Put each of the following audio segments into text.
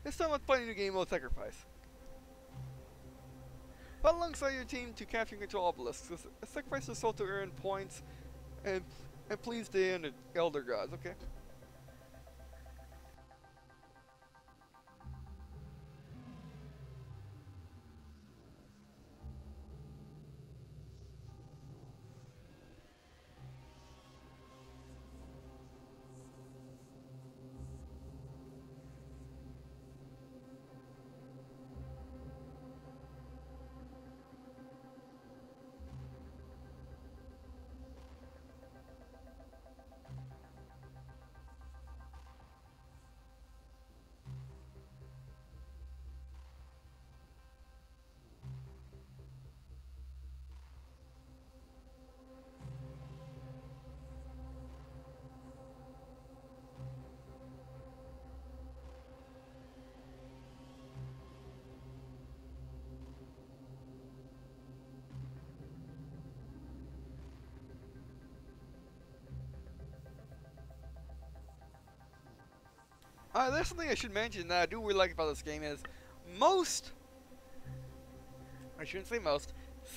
This time let's play a new game mode Sacrifice. Fight alongside your team to capture and control obelisks. A sacrifice is sold to earn points and please the elder gods. Okay. There's something I should mention that I do really like about this game is I shouldn't say most,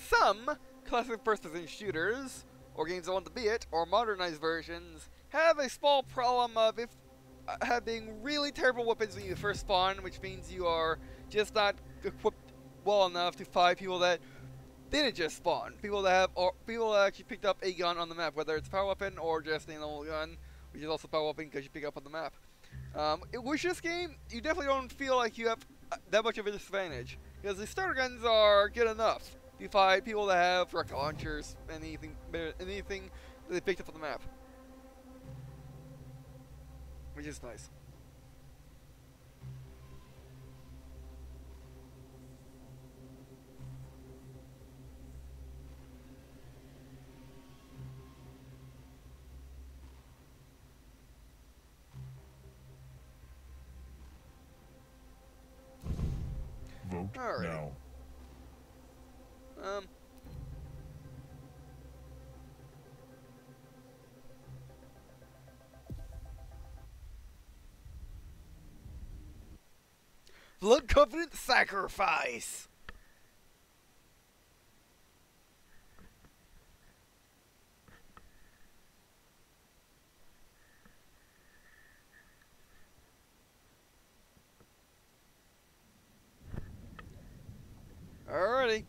some classic first-person shooters, or games that want to be it, or modernized versions, have a small problem of having really terrible weapons when you first spawn, which means you are just not equipped well enough to fight people that didn't just spawn. People that actually picked up a gun on the map, whether it's a power weapon or just a normal gun, which is also a power weapon because you pick up on the map. With this game, you definitely don't feel like you have that much of a disadvantage, because the starter guns are good enough to fight people that have rocket launchers, anything that they picked up on the map, which is nice. Vote now. Blood Covenant Sacrifice. Alrighty.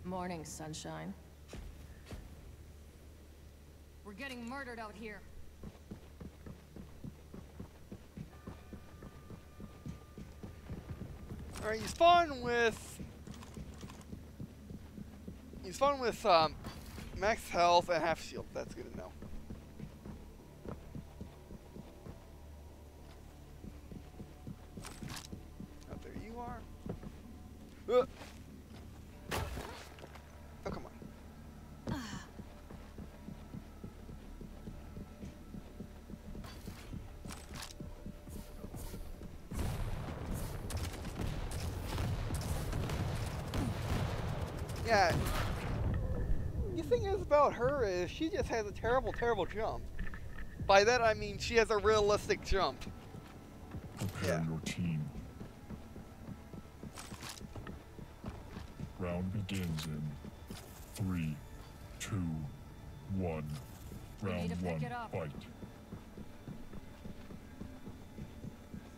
Morning, sunshine. We're getting murdered out here. Alright, you spawn with max health and half shield. That's good to know. Oh, there you are. Oh, come on. Yeah. The thing is about her is she just has a terrible, terrible jump. By that I mean she has a realistic jump. Prepare your team. Round begins in 3, 2, 1. Round 1, fight.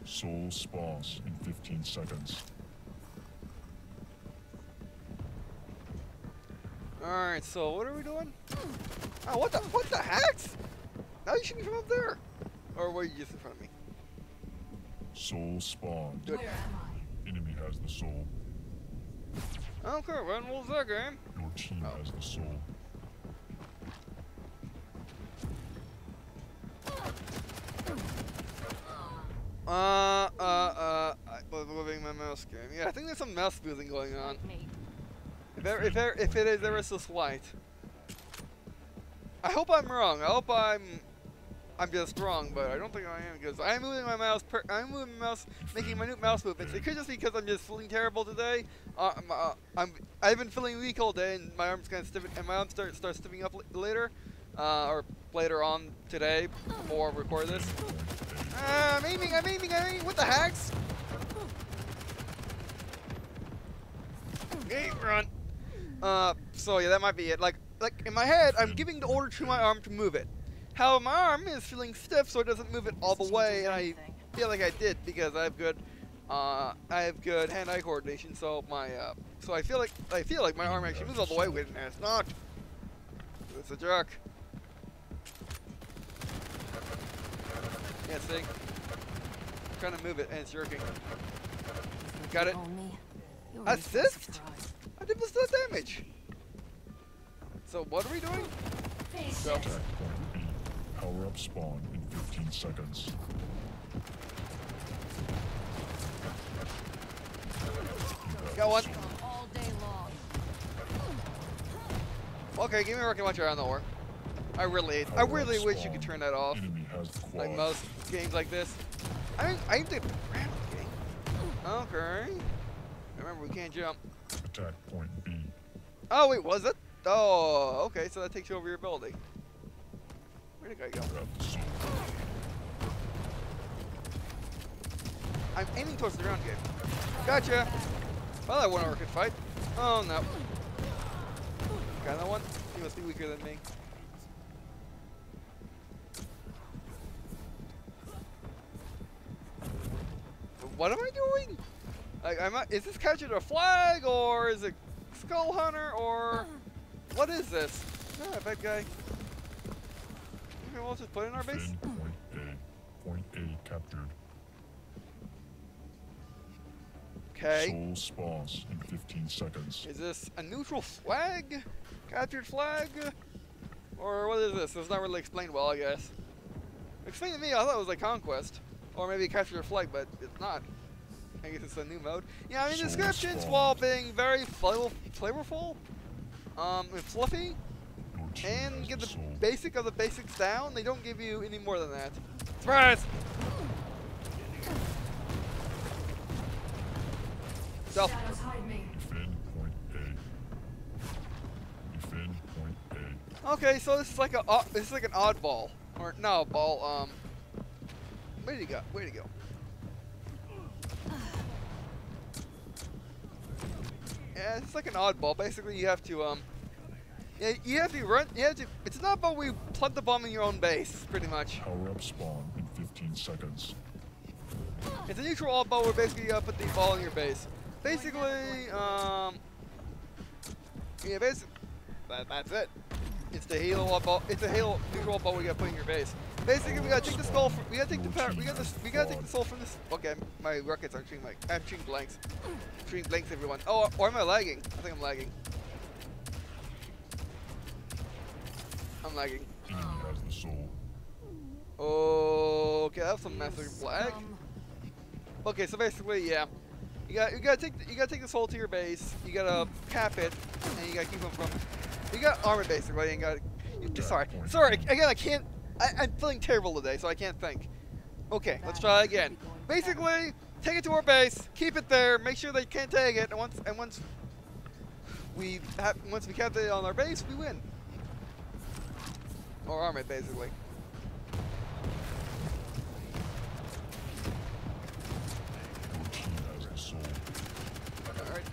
Soul spawns in 15 seconds. Alright, so what are we doing? Oh, what the heck? Now you should be from up there. Or were you just in front of me? Soul spawned. Good. Where am I? Enemy has the soul. Okay, when was that game? Your team has the soul. I was moving my mouse game. Yeah, I think there's some mouse moving going on. If it is ever so slight. I hope I'm wrong. I hope I'm just wrong, but I don't think I am because I'm moving my mouse. I'm moving my mouse, making minute mouse movements. It could just be because I'm just feeling terrible today. I've been feeling weak all day, and my arms kind of stiffen, and my arms start stiffening up later, or later on today before I record this. I'm aiming. What the hacks? Okay, run. So yeah, that might be it. Like in my head, I'm giving the order to my arm to move it. However, my arm is feeling stiff, so it doesn't move it all the way, and I feel like I did because I have good hand-eye coordination. So so I feel like my arm actually moves all the way when it's not. It's a jerk. Yeah, see, I'm trying to move it and it's jerking. Got it. Assist? I did most of the damage. So what are we doing? Go. Attack point B. Power up spawn in 15 seconds. Got one. All day long. Okay, give me a rocket launcher on the war. I really wish you could turn that off. Enemy has the quad. Like most games like this. I did round game. Okay. Remember, we can't jump. Attack point B. Oh wait, was it? Oh, okay. So that takes you over your ability. Where'd the guy go? Grab the soul. I'm aiming towards the round game. Gotcha. Well, that won't work in fight. Oh no. Got that one? He must be weaker than me. What am I doing? Like, is this capture the flag, or is it Skull Hunter, or what is this? Ah, bad guy. Okay, we'll just put it in our base. Defend point A. Point A captured. Okay. Soul spawns in 15 seconds. Is this a neutral flag? Captured flag? Or what is this? It's not really explained well, I guess. Explained to me, I thought it was like Conquest. Or maybe capture a flag, but it's not. I guess it's a new mode. Yeah, I mean, descriptions, while being very flavorful, and fluffy, Your team and has give the soul. basic of the basics down, they don't give you any more than that. Surprise! Stealth. Shadows hide me. Defend point A. Defend point A. Okay, so this is like an oddball, or no ball. Where did he go? Where did he go? Yeah, it's like an oddball. Basically, you have to yeah, you have to run. You have to. It's not about where you plant the bomb in your own base, pretty much. Power up spawn in 15 seconds. It's a neutral oddball where basically you put the ball in your base. Basically, yeah, basically, that's it. It's the Halo oddball. It's a Halo neutral oddball we gotta put in your base. Basically, we gotta take the skull. We gotta take the power. We gotta take the soul from this. Okay, my rockets aren't shooting. I'm shooting blanks. Shooting blanks, everyone. Oh, or am I lagging? I think I'm lagging. I'm lagging. Enemy has the soul. Okay, that's a massive flag. Okay, so basically, yeah, you gotta take the soul to your base. You gotta cap it, and you gotta keep them from. You got armor basically, and sorry. Again, I can't. I'm feeling terrible today, so I can't think. Okay, let's try again. Basically, take it to our base, keep it there, make sure they can't take it, and once we capture it on our base, we win. Or arm it, basically. Your team has the soul. Alright.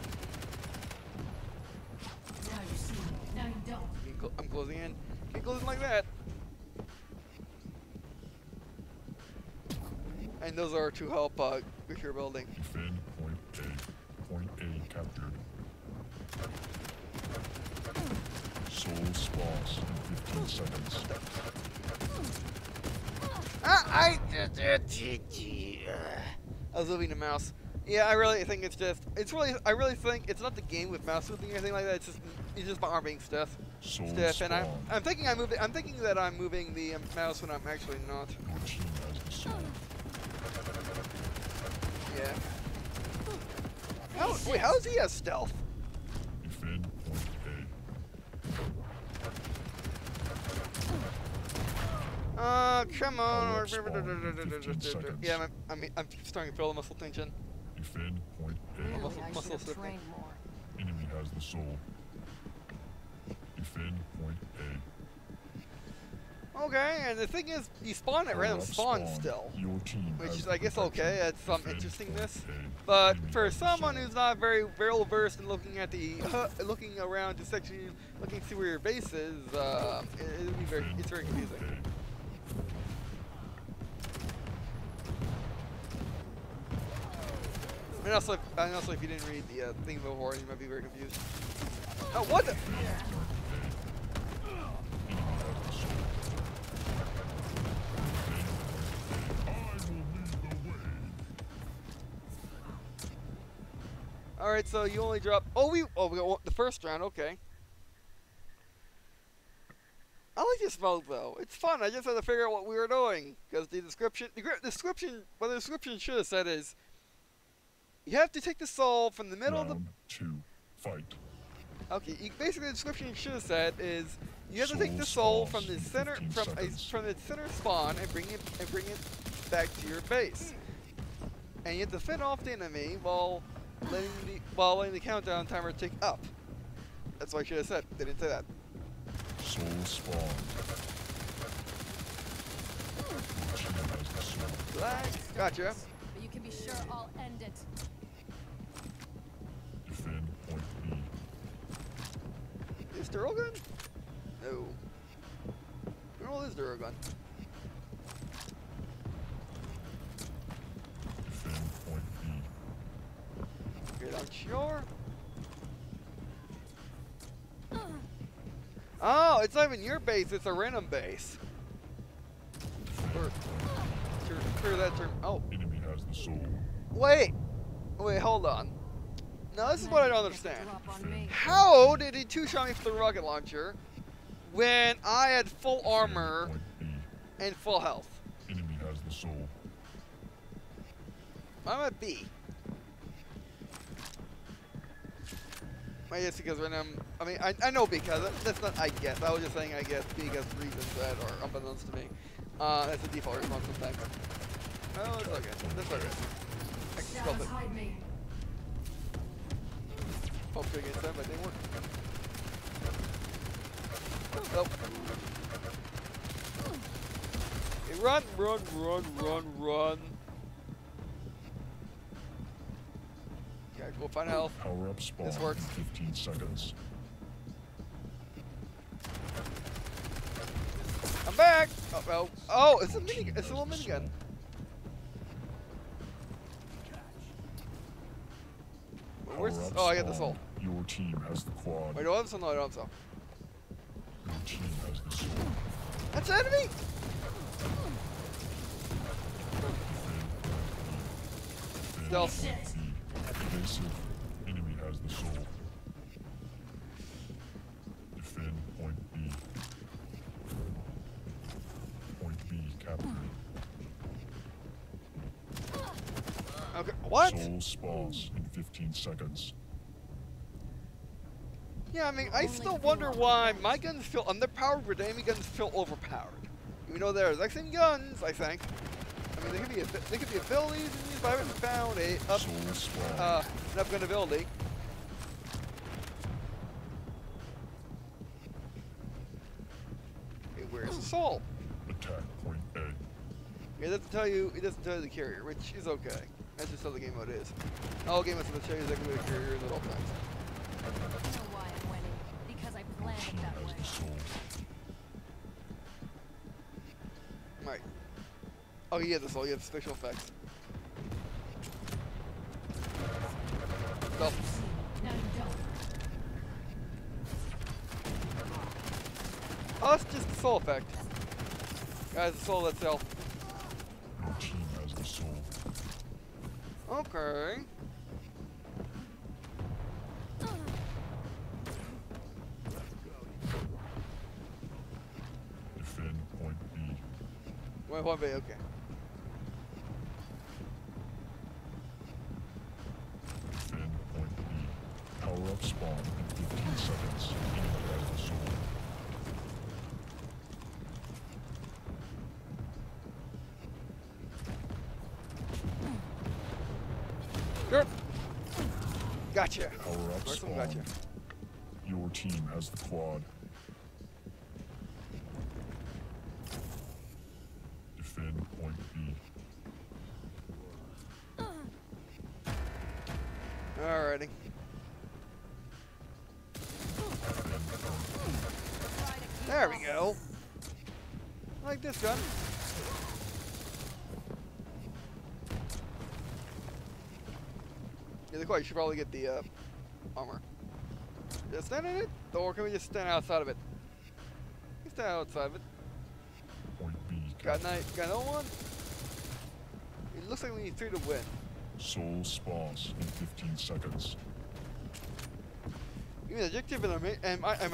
Now you see me. Now you don't. I'm closing in. Can't close in like that. And those are to help with your building. Defend point A. Point A captured. Soul spawns in 15 seconds. I was moving the mouse. Yeah, I really think I really think it's not the game with mouse moving or anything like that. It's just my arm being stiff. Soul And I'm spawn. thinking I'm thinking that I'm moving the mouse when I'm actually not. Your team has the soul. Yeah. How does he have stealth? Defend Defend point Come on. Power up spawn in 15 seconds. Yeah, I'm starting to feel the muscle tension. A. Defend point A. Really, Muscle- I should muscle have sickness. trained more. Enemy has the soul. Defend point A. Okay, and the thing is, you spawn at Power random up spawn still. Your team Which has is, the I guess, protection. okay. It's some Defend interestingness. point A. But Enemy for has the someone soul. who's not very well versed in looking at the looking around the section, looking to see where your base is, it'd be it's very Defend confusing. point And also, if you didn't read the thing before, you might be very confused. Oh, what the? All right, so you only drop. We got the first round. Okay. I like this mode though. It's fun. I just had to figure out what we were doing because the description, what the description should have said is, you have to take the soul from the middle of the. Round 2. Fight. Okay, basically the description should have said is you have to Soul take the soul spawns from the in center 15 seconds. from the center spawn and bring it back to your base, and you have to fend off the enemy while letting the countdown timer tick up. That's what I should have said. They didn't say that. Soul spawn. Your team has the soul. Gotcha. But you can be sure I'll end it. Defend point B. Is Duralgun? No. What is Duralgun? Defend point B. Get on shore. Oh, it's not even your base, it's a random base. Clear that term. Oh, Enemy has the soul. wait, hold on. Now this is what I don't understand. Drop on me. How did he two-shot me for the rocket launcher when I had full armor Point B. and full health? Enemy has the soul. I'm at B. I guess because random. I mean, I know because that's not. I guess I was just saying I guess because reasons that are unbeknownst to me. That's the default response sometimes. Oh, it's okay. That's okay. I can sculpt Shadows it. hide me. Hope to against that, but it didn't work. Nope. Okay, run. Okay, we'll find health. Power up spawn This works. in 15 seconds. I'm back. Oh, it's a mini. It's a little minigun. Where's Power this? up Oh, I got the spawn. soul. Your team has the quad. Wait, do I have the soul? No, I don't have the soul. Your team has the soul. That's an enemy. Stealth. Evasive. Enemy has the soul. Defend point B. Point B captured. Okay. What? Soul spawns in 15 seconds. Yeah, I mean, I still wonder why my guns feel underpowered, but enemy guns feel overpowered. Even though they're the exact same guns, I think. I mean, they could be abilities and used, but I haven't found Soul spawn. an up gun ability. Okay, where's the soul? Attack point A. It doesn't tell you the carrier, which is okay. That's just how the game mode is. All game modes will tell you exactly where the carrier is at all times. You know why I'm winning? Because I planned Team it that has way. the soul. Right. Oh, you have the soul. You have special effects. Stealth. Now you don't. Oh, it's just the soul effect. Guys, the soul itself. Your team has the soul. Okay. Defend point B. Wait, one bay, okay. Defend point B. Power up spawn in 15 Skirt. Gotcha. Power up First one, spawn. gotcha. Your team has the quad. Defend point B. Alrighty. There we go. I like this gun. Yeah, the quad, you should probably get the armor. Just stand in it? Or can we just stand outside of it? We stand outside of it. Point B. Got another one? It looks like we need 3 to win. Soul spawns in 15 seconds. Give me an objective and I'm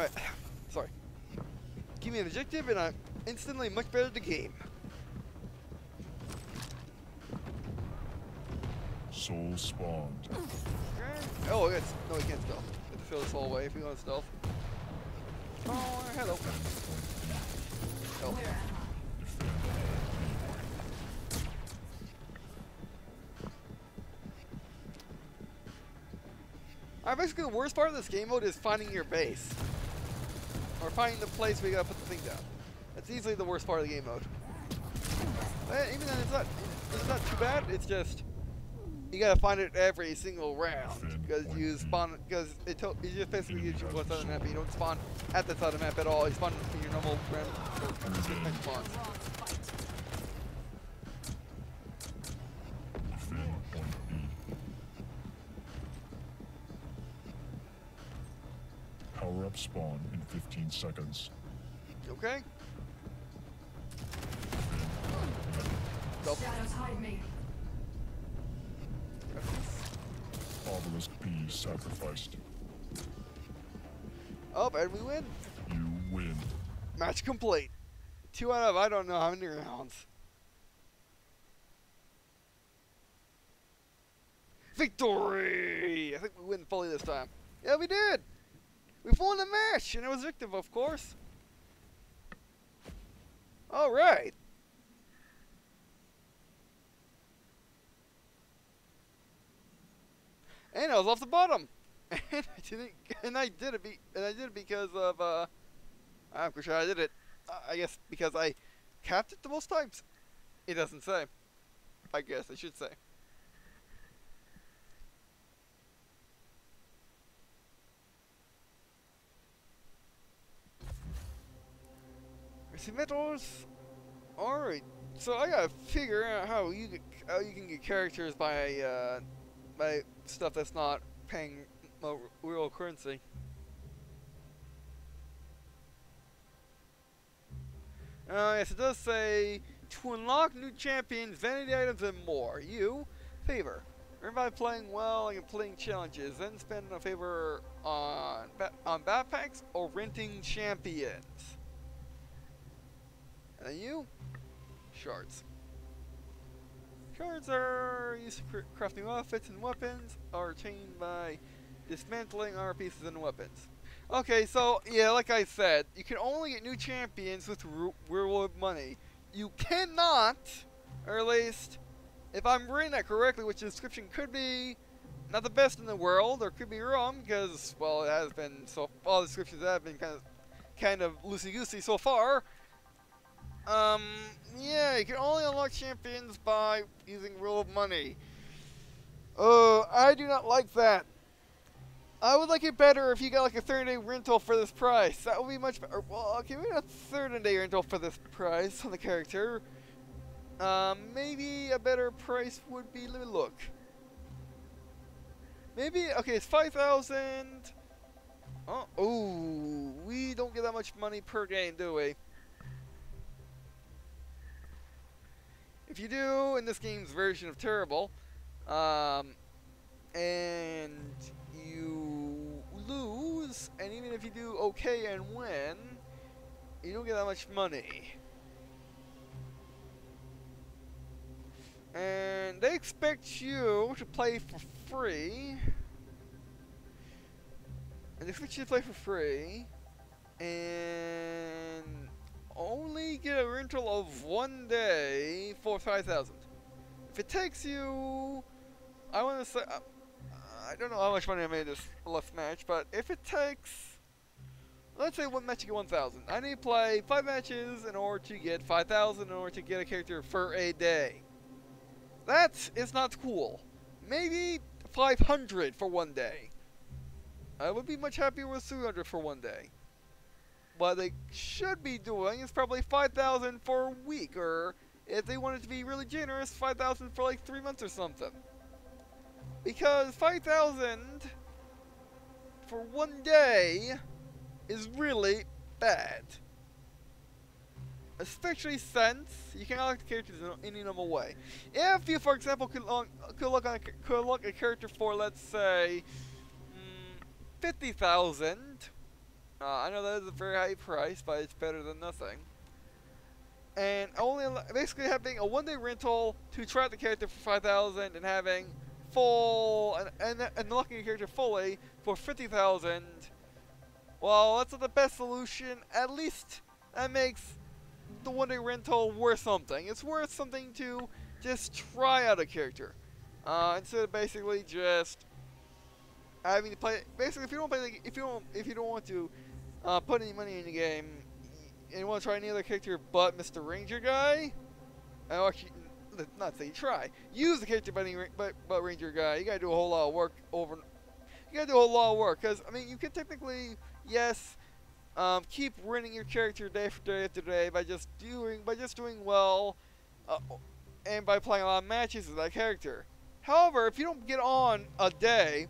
sorry. Give me an objective and I'm instantly much better at the game. Soul spawned. Okay. Oh, it's, no, we can't stealth. We have to throw this whole away if we want to stealth. Oh, hello. Oh. Alright, basically the worst part of this game mode is finding your base. Or finding the place where you gotta put the thing down. That's easily the worst part of the game mode. But even then, it's not too bad, it's just you gotta find it every single round. Because you spawn, because it just basically gives you one side of the map, but you don't spawn at that side of the map at all, you spawn in your normal random spawns. Defend point B. Power up spawn in 15 seconds. Okay? Stealth. Shadows hide me. Obelisk B sacrificed. Oh, and we win. You win. Match complete. 2 out of I don't know how many rounds. Victory! I think we win fully this time. Yeah, we did! We won the match, and it was victim, of course. Alright. And I was off the bottom. And I did it because of I'm pretty sure I did it. I guess because I capped it the most times. It doesn't say. I guess I should say. Receive medals. Alright. So I gotta figure out how you can get characters by stuff that's not paying real currency. Yes, it does say to unlock new champions, vanity items, and more. You favor. Earn by playing well and completing challenges. Then spend a favor on backpacks or renting champions. And then you, shards. Shards are used to craft new outfits and weapons, are obtained by dismantling armor pieces and weapons. Okay, so, yeah, like I said, you can only get new champions with reward money. You cannot, or at least, if I'm reading that correctly, which the description could be not the best in the world, or could be wrong, because, well, it has been, so all the descriptions have been kind of loosey-goosey so far. Yeah, you can only unlock champions by using real money. I do not like that. I would like it better if you got like a 30-day rental for this price. That would be much better. Well, okay, maybe not 30-day rental for this price on the character. Maybe a better price would be, let me look. Maybe, okay, it's 5,000. Oh, ooh, we don't get that much money per game, do we? If you do, in this game's version of Terrible, and you lose, and even if you do okay and win, you don't get that much money. And they expect you to play for free. And they expect you to play for free. And only get a rental of 1 day for 5,000. If it takes you, I want to say, I don't know how much money I made this last match, but if it takes, let's say one match to get 1,000, I need to play 5 matches in order to get 5,000 in order to get a character for a day. That is not cool. Maybe 500 for one day. I would be much happier with 200 for one day. What they should be doing is probably 5,000 for a week, or if they wanted to be really generous, 5,000 for like 3 months or something. Because 5,000 for one day is really bad. Especially since you can unlock the characters in any normal way. If you, for example, could look a character for, let's say, 50,000. I know that is a very high price, but it's better than nothing. And only basically having a one-day rental to try out the character for 5,000 and having full and unlocking a character fully for 50,000. Well, that's not the best solution. At least that makes the one-day rental worth something. It's worth something to just try out a character instead of basically just having to play. Basically, if you don't play, if you don't want to put any money in the game and you want to try any other character but Mr. Ranger guy, actually, not say try. Use the character but Ranger guy. You gotta do a whole lot of work over. You gotta do a whole lot of work because I mean you can technically keep winning your character day after day after day by just doing well, and by playing a lot of matches with that character. However, if you don't get on a day,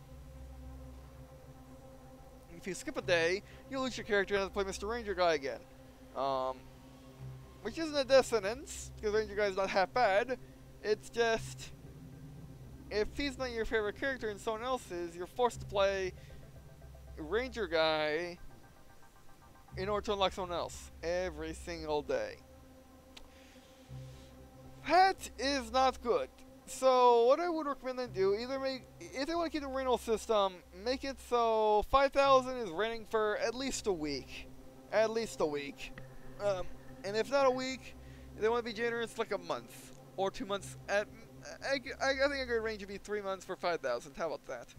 if you skip a day, you lose your character and have to play Mr. Ranger guy again. Which isn't a dissonance, because Ranger guy is not half bad. It's just, if he's not your favorite character and someone else's, you're forced to play Ranger guy in order to unlock someone else every single day. That is not good. So what I would recommend them do, either if they want to keep the rental system, make it so 5,000 is renting for at least a week. At least a week. And if not a week, if they want to be generous, like a month or 2 months. I think a good range would be 3 months for 5,000. How about that?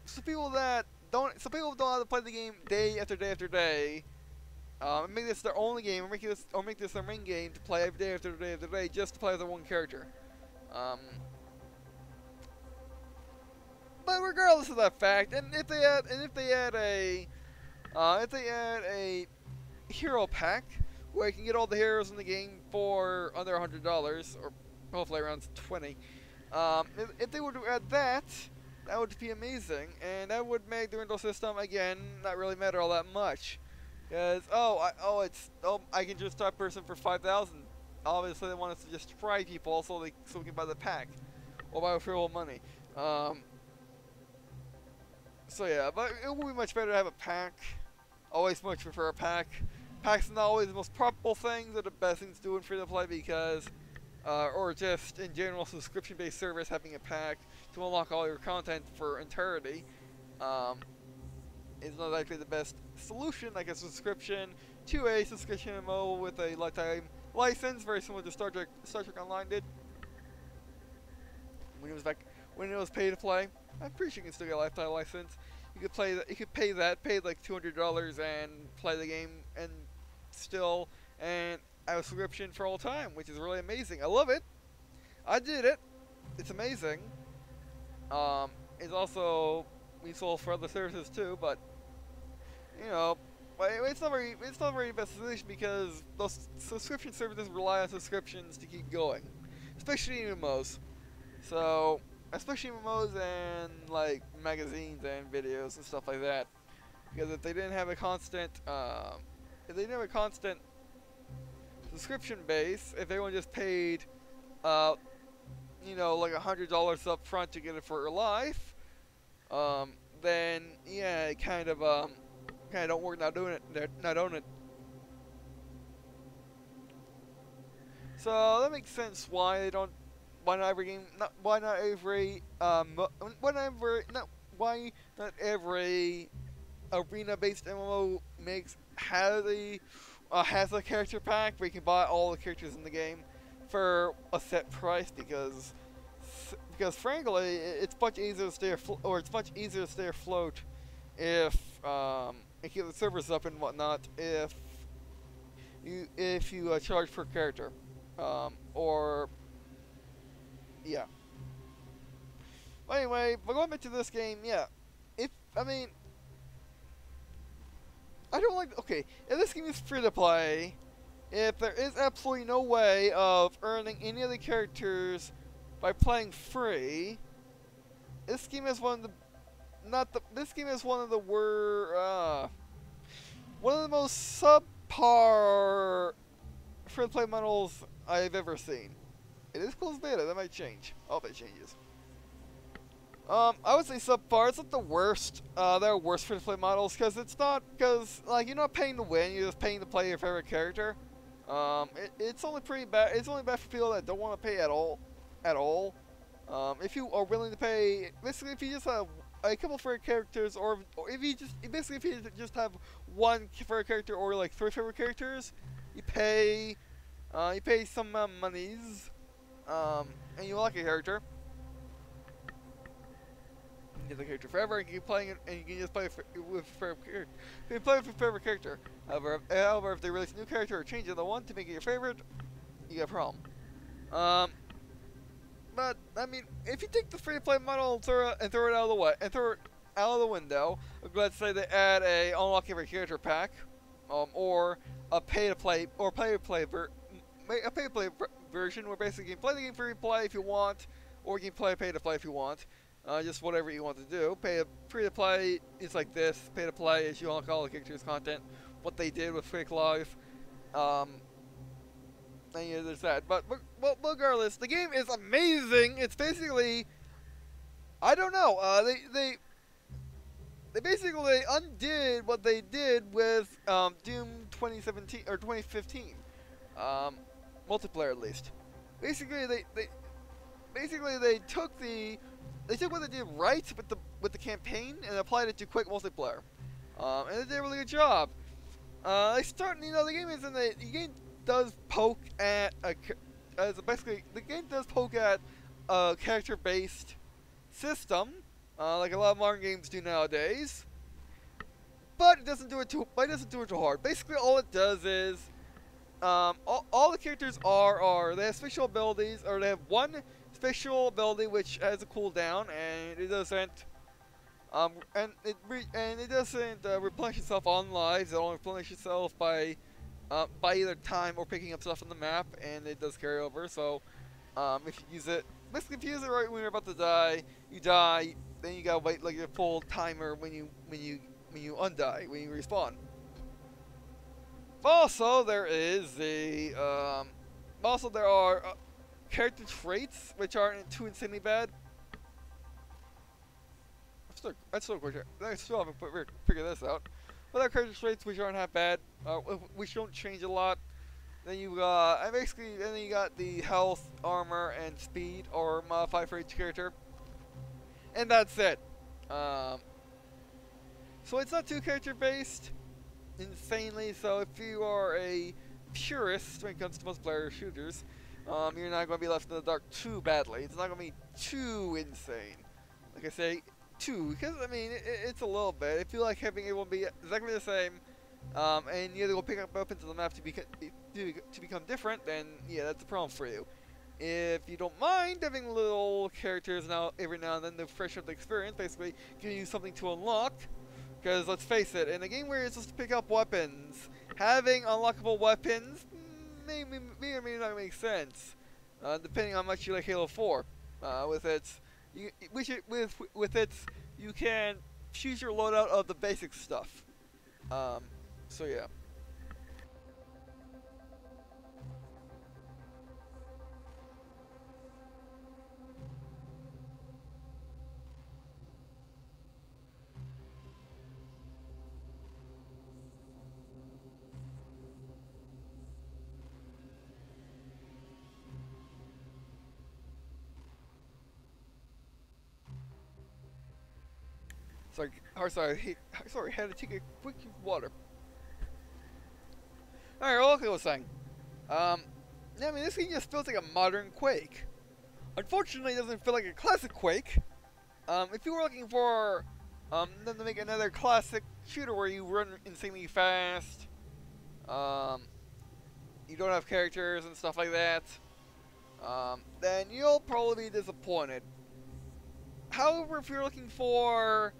So people don't have to play the game day after day after day. Make this their only game, or make this their main game to play every day after day after day, just to play with their one character. But regardless of that fact, and if they add a hero pack where you can get all the heroes in the game for under $100, or hopefully around 20, if they were to add that, that would be amazing, and that would make the rental system again not really matter all that much. Because I can just try a person for 5,000. Obviously, they want us to just try people so we can buy the pack or buy with real money. So yeah, but it would be much better to have a pack. Always much prefer a pack. Packs are not always the most profitable things. They're the best things to do in free to play because, or just in general, subscription-based service having a pack to unlock all your content for entirety. Is not likely the best solution, like a subscription to a subscription MMO with a lifetime license, very similar to Star Trek Online did when it was pay to play. I'm pretty sure you can still get a lifetime license. You could play that. You could pay like $200 and play the game and have a subscription for all time, which is really amazing. I love it. I did it. It's amazing. It's also useful for other services too, but you know, it's not very best solution because those subscription services rely on subscriptions to keep going, especially MMOs. So, especially MMOs and like magazines and videos and stuff like that, because if they didn't have a constant, subscription base, if everyone just paid, like $100 up front to get it for life, then yeah, it kind of don't work. Not doing it. So that makes sense why not every arena-based MMO has a character pack where you can buy all the characters in the game for a set price, because because frankly, it's much easier to stay afloat if and keep the servers up and whatnot if you charge per character, or yeah. But anyway, but going back to this game, yeah. I mean, I don't like. Okay, if this game is free to play, if there is absolutely no way of earning any of the characters by playing free, this game is one of the this game is one of the most subpar free-to-play models I've ever seen. It is closed beta. That might change. I hope it changes. I would say subpar. It's not the worst. There are worse free-to-play models because like, you're not paying to win. You're just paying to play your favorite character. It's only pretty bad. It's only bad for people that don't want to pay at all. If you are willing to pay, basically, if you just have a couple favorite characters, or if you just have one favorite character or like 3 favorite characters, you pay some monies, and you like a character. You get the character forever, and you keep playing it, and you can just play with your favorite character. You can play with your favorite character. However, if they release a new character or change the one to make it your favorite, you got a problem. But I mean, if you take the free-to-play model and throw it out of the window, let's say they add a unlock every character pack, or a pay-to-play version where basically you can play the game free-to-play if you want, or you can play pay-to-play if you want. Just whatever you want to do. Free-to-play is like this. Pay-to-play is you unlock all the characters' content. What they did with Quake Live. And yeah, there's that. But regardless, the game is amazing. It's basically, I don't know. They basically undid what they did with Doom 2017 or 2015, multiplayer at least. Basically, they took what they did right with the campaign and applied it to Quake multiplayer, and they did a really good job. The game does poke at a character-based system, like a lot of modern games do nowadays. But it doesn't do it too hard. Basically, all it does is all the characters they have special abilities, or they have one special ability which has a cooldown, and it doesn't replenish itself on lives. It only replenishes itself by either time or picking up stuff on the map, and it does carry over. So if you use it right when you're about to die, you die. Then you gotta wait like your full timer when you undie, when you respawn. Also, there are character traits which aren't too insanely bad. I still haven't figured this out. But there are character traits which aren't that bad, which don't change a lot. Then you got the health, armor, and speed, or modified for each character, and that's it. So it's not too character based, insanely. So if you are a purist when it comes to multiplayer shooters, you're not going to be left in the dark too badly. It's not going to be too insane. Like I say, because I mean it's a little bit. If you like having everyone be exactly the same, and you have to go pick up weapons on the map to become different, then yeah, that's a problem for you. If you don't mind having little characters every now and then to freshen up the experience, basically giving you something to unlock. Because let's face it, in a game where you're supposed to pick up weapons, having unlockable weapons may or may not make sense, depending on how much you like Halo 4. You can choose your loadout of the basic stuff. So yeah. Sorry, had to take a quick drink of water. Alright, well, like I was saying. I mean, this game just feels like a modern Quake. Unfortunately, it doesn't feel like a classic Quake. If you were looking for them to make another classic shooter where you run insanely fast, you don't have characters and stuff like that, then you'll probably be disappointed. However, if you're looking for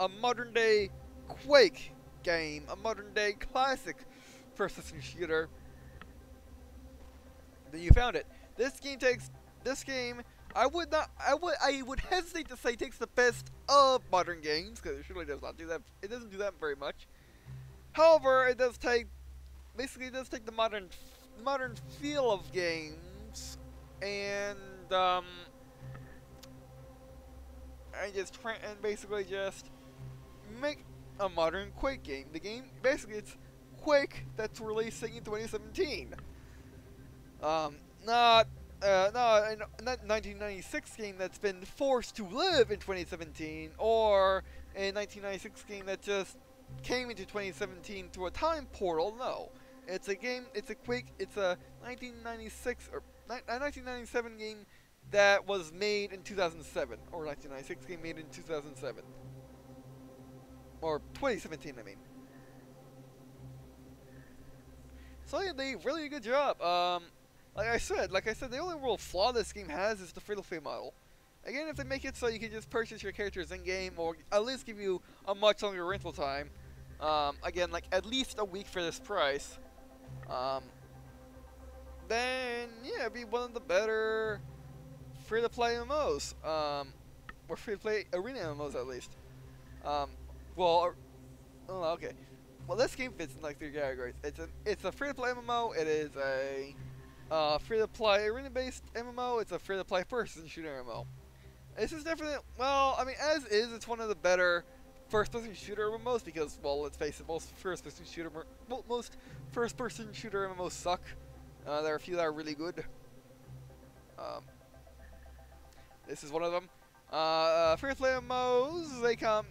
a modern day Quake game, a modern day classic first-person shooter, then you found it. This game, I would hesitate to say takes the best of modern games, because it surely does not do that. It doesn't do that very much. However, it does take the modern feel of games, and basically just make a modern Quake game. The game, basically, it's Quake that's releasing in 2017. Not a 1996 game that's been forced to live in 2017, or a 1996 game that just came into 2017 through a time portal. No, it's a Quake. It's a 1996 or a 1997 game that was made in 2007, or 1996 game made in 2007, or 2017. I mean. So yeah, they really did a good job. Like I said, the only real flaw this game has is the free-to-play model. Again, if they make it so you can just purchase your characters in-game, or at least give you a much longer rental time, again, like at least a week for this price, then yeah, it'd be one of the better free-to-play MMOs, or free-to-play arena MMOs at least. Okay. Well, this game fits in like 3 categories. It's a free-to-play MMO. It is a free-to-play arena-based MMO. It's a free-to-play person shooter MMO. This is definitely, well, I mean, as is, it's one of the better first-person shooter MMOs because, well, let's face it, most first-person shooter MMOs suck. There are a few that are really good. This is one of them. Free-to-play MMOs, they come,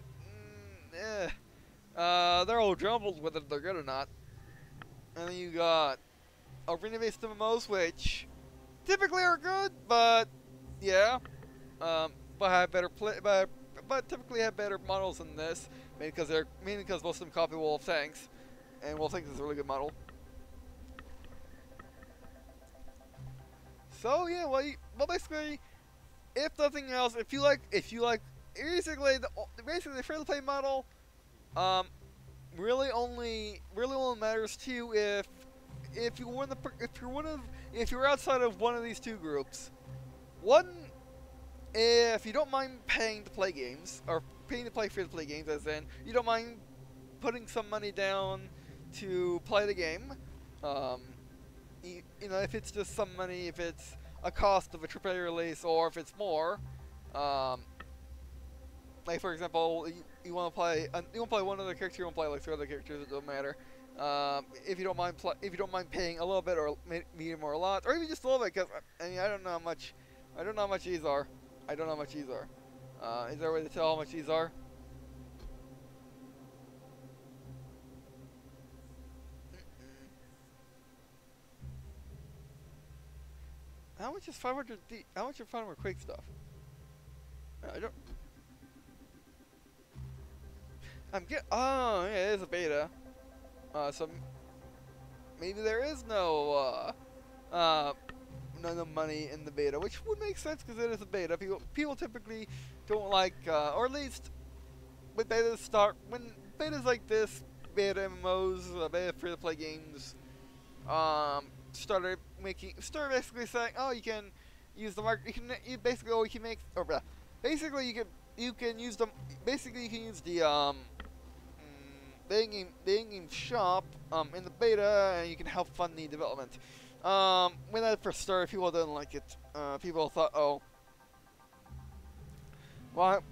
they're all jumbled whether they're good or not. And then you got arena-based MMOs, which typically are good, but yeah, but have better but typically have better models than this, mainly because most of them copy Wolf Tanks, and Wolf Tanks is a really good model. So yeah, well, basically, if nothing else, if you like, basically the free-to-play model, really only matters to you if you're outside of one of these 2 groups. One, if you don't mind paying to play games, or paying to play free-to-play games, as in you don't mind putting some money down to play the game. You know, if it's just some money, if it's a cost of a AAA release, or if it's more. Like for example, you want to play one other character, you want to play like 3 other characters. It don't matter. If you don't mind paying a little bit, or medium, or a lot, or even just a little bit, because I mean I don't know how much these are. Is there a way to tell how much these are? How much is 500? How much is 500 Quake stuff? I don't. Oh, yeah, it is a beta. So maybe there is no money in the beta, which would make sense because it is a beta. People typically don't like, or at least when betas like this, beta MMOs, beta free-to-play games, started basically saying, oh, you can use the the in-game shop in the beta, and you can help fund the development. When that first started, people didn't like it. People thought, oh,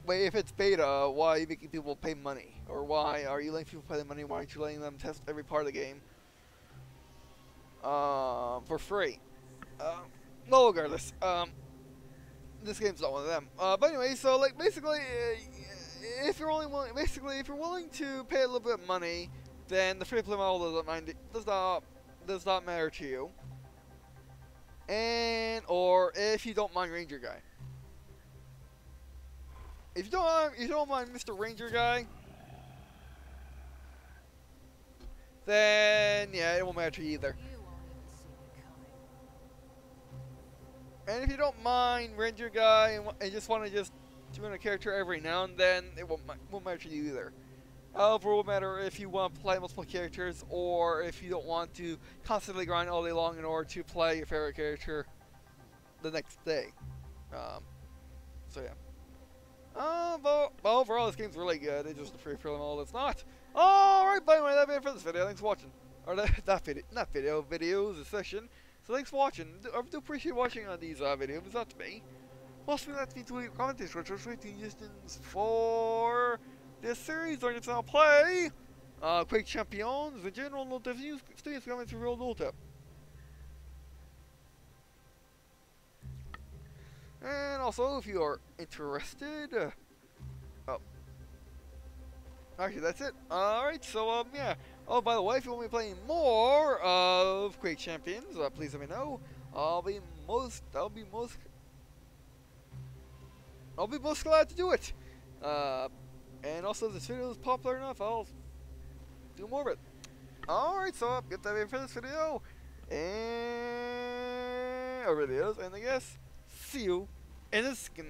wait, if it's beta, why are you making people pay money? Or why are you letting people pay the money? Why aren't you letting them test every part of the game for free? Well, regardless, this game's not one of them. But anyway, so like basically, if you're willing to pay a little bit of money, then the free-to-play model does not matter to you. And or if you don't mind Ranger Guy. If you don't mind Mr. Ranger Guy, then yeah, it won't matter either. You won't even see me coming. And if you don't mind Ranger Guy and just want to just join a character every now and then, it won't matter to you either. However, it will matter if you want to play multiple characters or if you don't want to constantly grind all day long in order to play your favorite character the next day. So yeah. But overall, this game's really good. It's just a free for all. It's not. Alright, by the way, that's it for this video. Thanks for watching. Or videos, this session. So thanks for watching. I do appreciate watching on these videos. It's not to me. Also, let me tweet comments, which was rating distance for this series. Or just I'll play Quake Champions, the general note of news, students coming to real note up. And also, if you are interested, oh, actually, that's it. Alright, so, yeah. Oh, by the way, if you want me playing more of Quake Champions, please let me know. I'll be most glad to do it. And also, if this video is popular enough, I'll do more of it. Alright, so, get that in for this video. And, or videos, and I guess, see you in the skin.